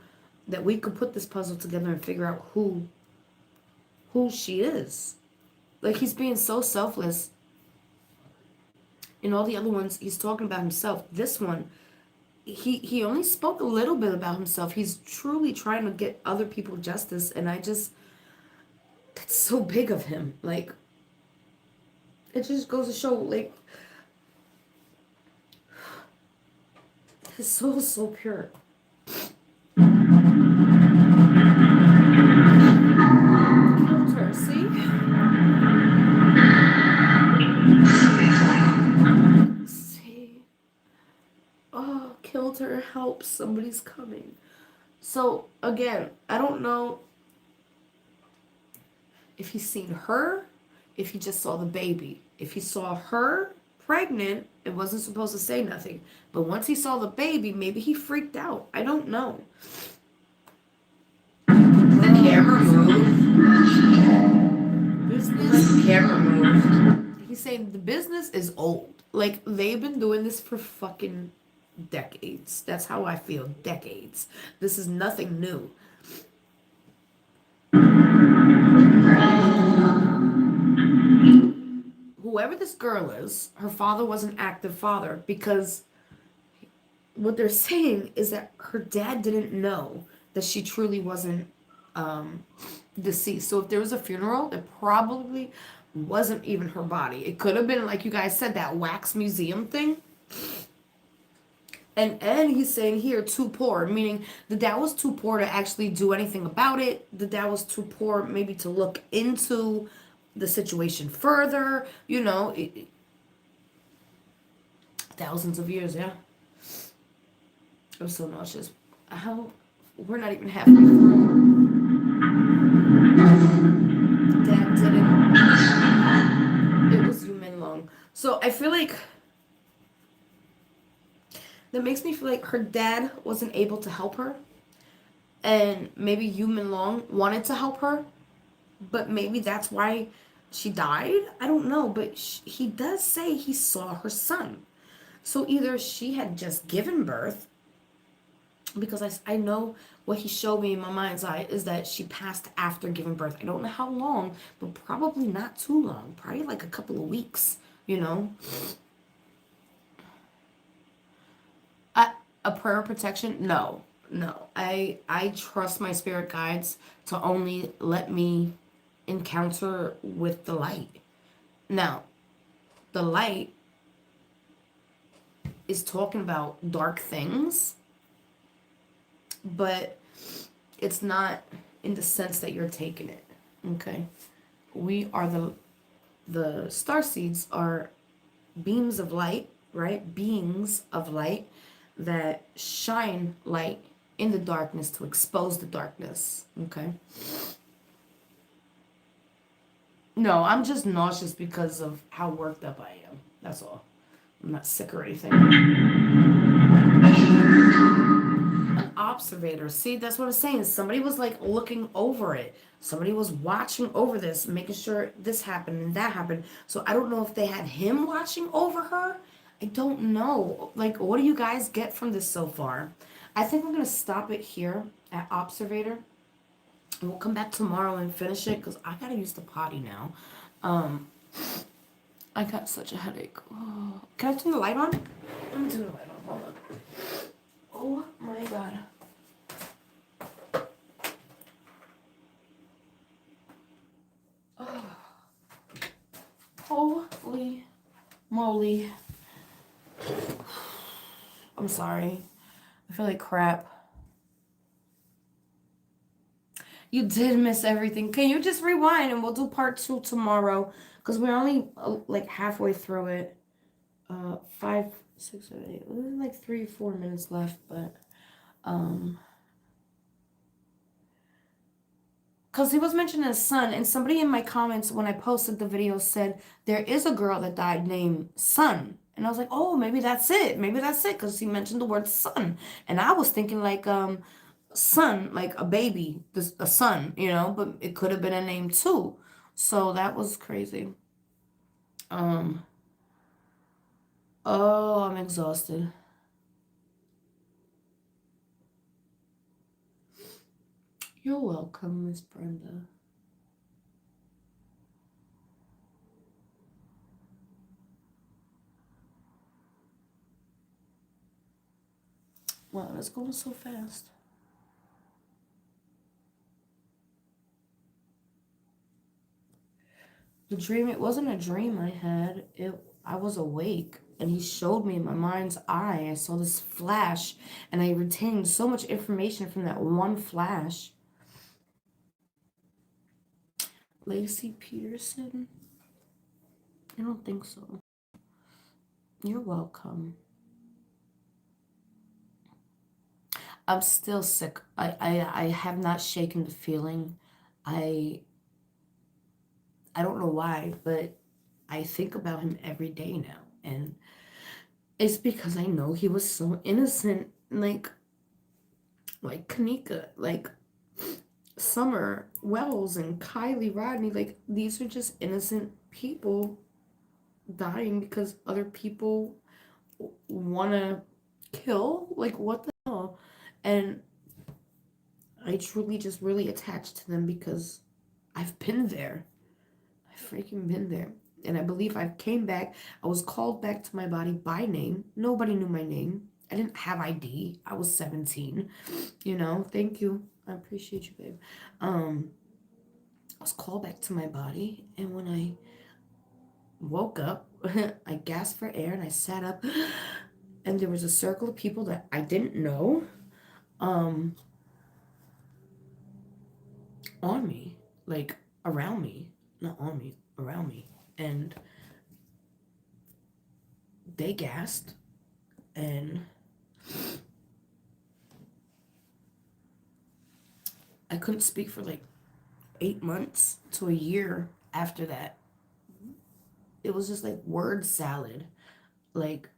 that we could put this puzzle together and figure out who she is. Like, he's being so selfless. In all the other ones, he's talking about himself. This one, he only spoke a little bit about himself. He's truly trying to get other people justice, and that's so big of him. Like, it just goes to show, like, his soul's so pure. Killed her, see? See? Oh, killed her, help, somebody's coming. So, again, I don't know if he's seen her, if he just saw the baby. If he saw her pregnant, it wasn't supposed to say nothing. But once he saw the baby, maybe he freaked out. I don't know. The camera moved. Business. The camera moved. He's saying the business is old. Like, they've been doing this for fucking decades. That's how I feel. Decades. This is nothing new. Whoever this girl is, her father was an active father because what they're saying is that her dad didn't know that she truly wasn't deceased. So if there was a funeral, it probably wasn't even her body. It could have been, like you guys said, that wax museum thing. And he's saying here too poor, meaning the dad was too poor to actually do anything about it. The dad was too poor maybe to look into the situation further. Thousands of years, yeah. It was so nauseous. How we're not even halfway through. Dad didn't. It was you, Menglong. So I feel like that makes me feel like her dad wasn't able to help her, and maybe Yu Minlong wanted to help her, but maybe that's why she died. I don't know, but he does say he saw her son. So either she had just given birth, because I know what he showed me in my mind's eye is that she passed after giving birth. I don't know how long, but probably not too long. Probably like a couple of weeks, you know? A prayer of protection? No. No. I trust my spirit guides to only let me encounter with the light. Now, the light is talking about dark things, but it's not in the sense that you're taking it. Okay? We are the star seeds are beams of light, right? Beings of light that shine light in the darkness to expose the darkness. Okay? No, I'm just nauseous because of how worked up I am. That's all. I'm not sick or anything. An observator. See, that's what I'm saying. Somebody was like looking over it. Somebody was watching over this, making sure this happened and that happened. So I don't know if they had him watching over her. I don't know. Like, what do you guys get from this so far? I think we're going to stop it here at observator. And we'll come back tomorrow and finish it because I got to use the potty now. I got such a headache. Oh. Can I turn the light on? Let me turn the light on. Hold on. Oh my god. Oh. Holy moly. I'm sorry. I feel like crap. You did miss everything. Can you just rewind and we'll do part 2 tomorrow? Because we're only like halfway through it. 5, 6, 7, 8. There's like 3 or 4 minutes left, but because he was mentioning his son, and somebody in my comments when I posted the video said there is a girl that died named Sun, and I was like, oh, maybe that's it, because he mentioned the word son, and I was thinking like son, like a baby, a son, but it could have been a name too, so that was crazy. Oh, I'm exhausted. You're welcome, Miss Brenda. Wow, it's going so fast. The dream, it wasn't a dream I had. I was awake and he showed me in my mind's eye. I saw this flash and I retained so much information from that one flash. Lacey Peterson? I don't think so. You're welcome. I'm still sick. I have not shaken the feeling. I don't know why, but I think about him every day now. And it's because I know he was so innocent. Like Kanika, like Summer Wells and Kylie Rodney. Like, these are just innocent people dying because other people want to kill. Like, what the hell? And I truly just really attached to them because I've been there. I've freaking been there. And I believe I came back. I was called back to my body by name. Nobody knew my name. I didn't have ID. I was 17, you know. Thank you. I appreciate you, babe. I was called back to my body, and when I woke up, I gasped for air and I sat up, and there was a circle of people that I didn't know um on me, like around me, not on me, around me. And they gasped, and I couldn't speak for like 8 months to a year after that. It was just like word salad. Like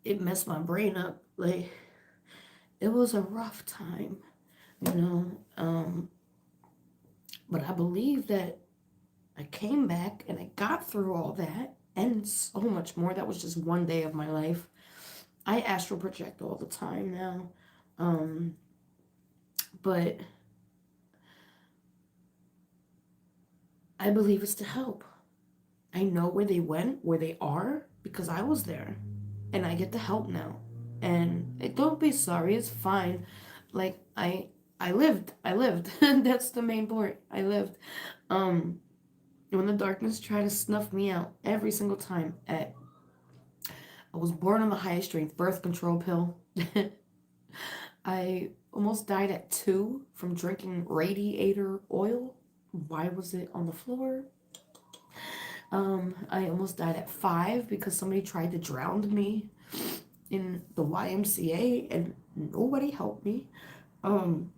it messed my brain up. Like it was a rough time, you know. But I believe that I came back and I got through all that and so much more. That was just one day of my life. I astral project all the time now. Um, but I believe it's to help. I know where they went, where they are, because I was there. And I get the help now. And don't be sorry, it's fine. Like I lived. I lived. That's the main point. I lived. Um when the darkness tried to snuff me out every single time. I was born on the highest strength birth control pill. I almost died at 2 from drinking radiator oil. Why was it on the floor? I almost died at 5 because somebody tried to drown me in the YMCA and nobody helped me. Um,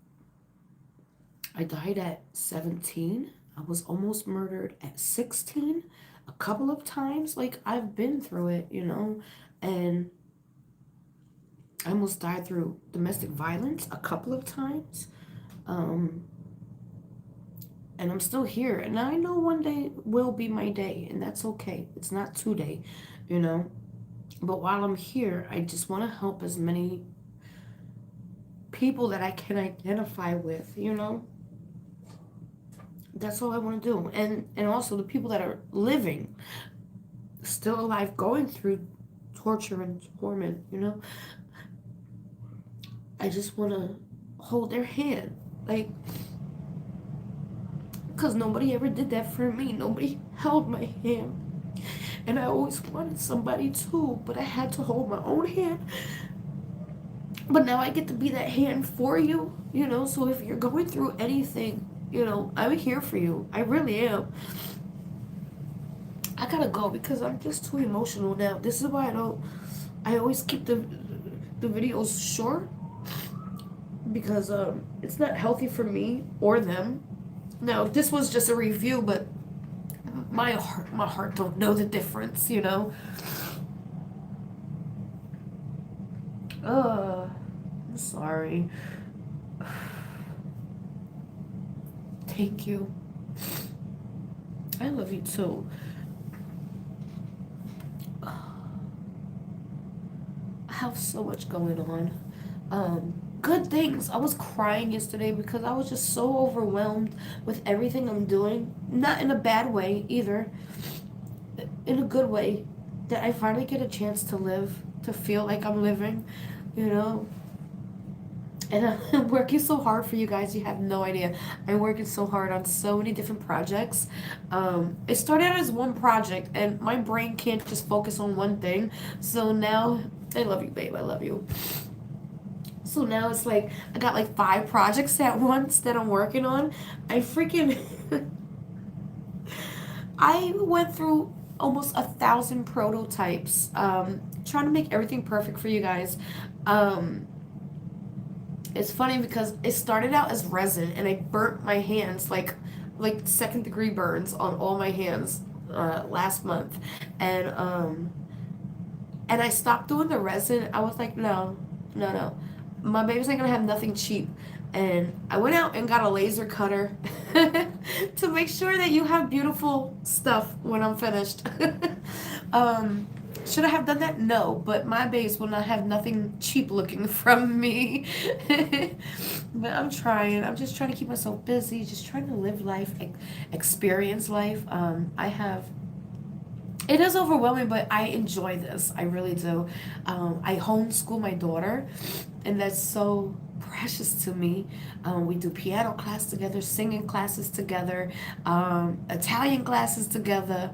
I died at 17. I was almost murdered at 16 a couple of times. Like, I've been through it, you know, and I almost died through domestic violence a couple of times. Um, and I'm still here. And I know one day will be my day, and that's okay. It's not today, you know. But while I'm here, I just want to help as many people that I can identify with, you know. That's all I want to do. And also the people that are living, still alive, going through torture and torment, you know. I just want to hold their hand. Like, because nobody ever did that for me. Nobody held my hand. And I always wanted somebody too, but I had to hold my own hand. But now I get to be that hand for you, you know. So if you're going through anything, you know, I'm here for you. I really am. I gotta go because I'm just too emotional now. This is why I always keep the videos short because it's not healthy for me or them. Now, this was just a review, but my heart don't know the difference, you know. I'm sorry. Thank you. I love you too. I have so much going on. Good things. I was crying yesterday because I was just so overwhelmed with everything I'm doing. Not in a bad way either. In a good way. That I finally get a chance to live, to feel like I'm living, you know. And I'm working so hard for you guys, you have no idea. I'm working so hard on so many different projects. It started out as one project, and my brain can't just focus on one thing. So now, I love you, babe. I love you. So now it's like I got like 5 projects at once that I'm working on. I freaking I went through almost 1,000 prototypes, trying to make everything perfect for you guys. Um, it's funny because it started out as resin, and I burnt my hands like second-degree burns on all my hands last month, and and I stopped doing the resin. I was like, no, no, no. My baby's not gonna have nothing cheap. And I went out and got a laser cutter to make sure that you have beautiful stuff when I'm finished. um, should I have done that? No, but my babes will not have nothing cheap looking from me. But I'm trying. I'm just trying to keep myself busy, just trying to live life, experience life. I have It is overwhelming, but I enjoy this. I really do. I homeschool my daughter, and that's so precious to me. We do piano class together, singing classes together, Italian classes together.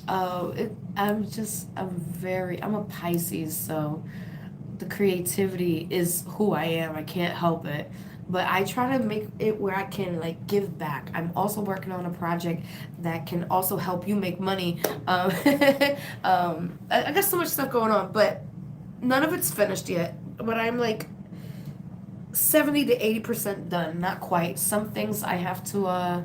I'm a Pisces, so the creativity is who I am. I can't help it. But I try to make it where I can like give back. I'm also working on a project that can also help you make money. I got so much stuff going on, but none of it's finished yet. But I'm like 70 to 80% done. Not quite. Some things I have to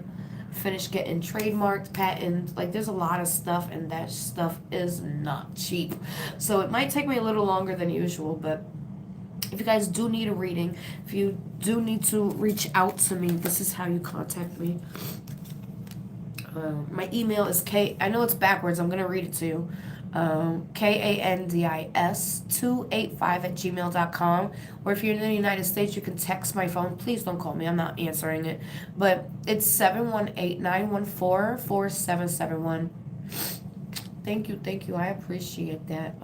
finish getting trademarked, patent. Like there's a lot of stuff, and that stuff is not cheap. So it might take me a little longer than usual, but if you guys do need a reading, if you do need to reach out to me, this is how you contact me. My email is I know it's backwards, I'm going to read it to you. KANDIS285@gmail.com. Or if you're in the United States, you can text my phone. Please don't call me, I'm not answering it. But it's 718-914-4771. Thank you. I appreciate that.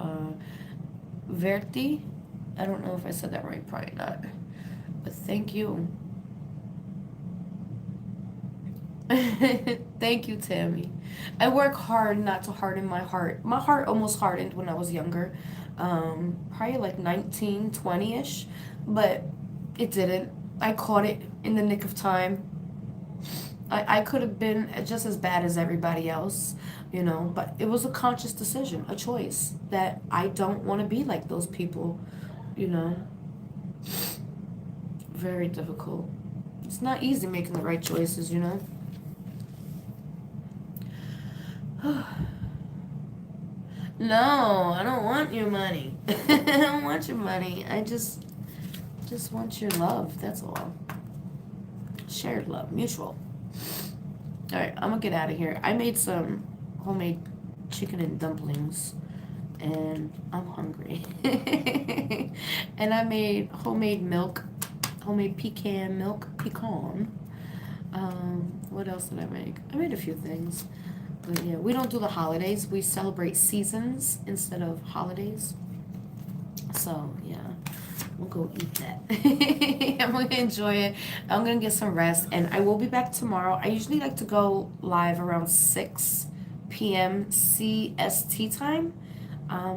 Verti? I don't know if I said that right, probably not. But thank you. Thank you, Tammy. I work hard not to harden my heart. My heart almost hardened when I was younger. Probably like 19, 20-ish. But it didn't. I caught it in the nick of time. I could have been just as bad as everybody else, but it was a conscious decision, a choice that I don't want to be like those people. you know, very difficult. It's not easy making the right choices. No, I don't want your money. I don't want your money. I just want your love. That's all. Shared love, mutual. All right, I'm gonna get out of here. I made some homemade chicken and dumplings, and I'm hungry. And I made homemade milk, homemade pecan. What else did I make? I made a few things. But yeah, we don't do the holidays. We celebrate seasons instead of holidays. So yeah, we'll go eat that. I'm gonna enjoy it. I'm gonna get some rest, and I will be back tomorrow. I usually like to go live around 6 p.m. CST time.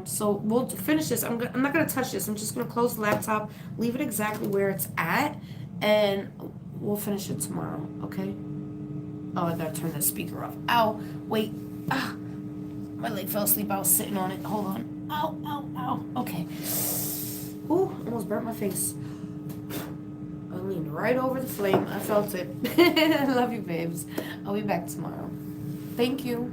So we'll finish this. I'm not gonna touch this. I'm just gonna close the laptop, leave it exactly where it's at, and we'll finish it tomorrow. Okay? Oh, I gotta turn the speaker off. Ow! Wait. Ah! My leg fell asleep. I was sitting on it. Hold on. Ow! Ow! Ow! Okay. Ooh! Almost burnt my face. I leaned right over the flame. I felt it. I love you, babes. I'll be back tomorrow. Thank you.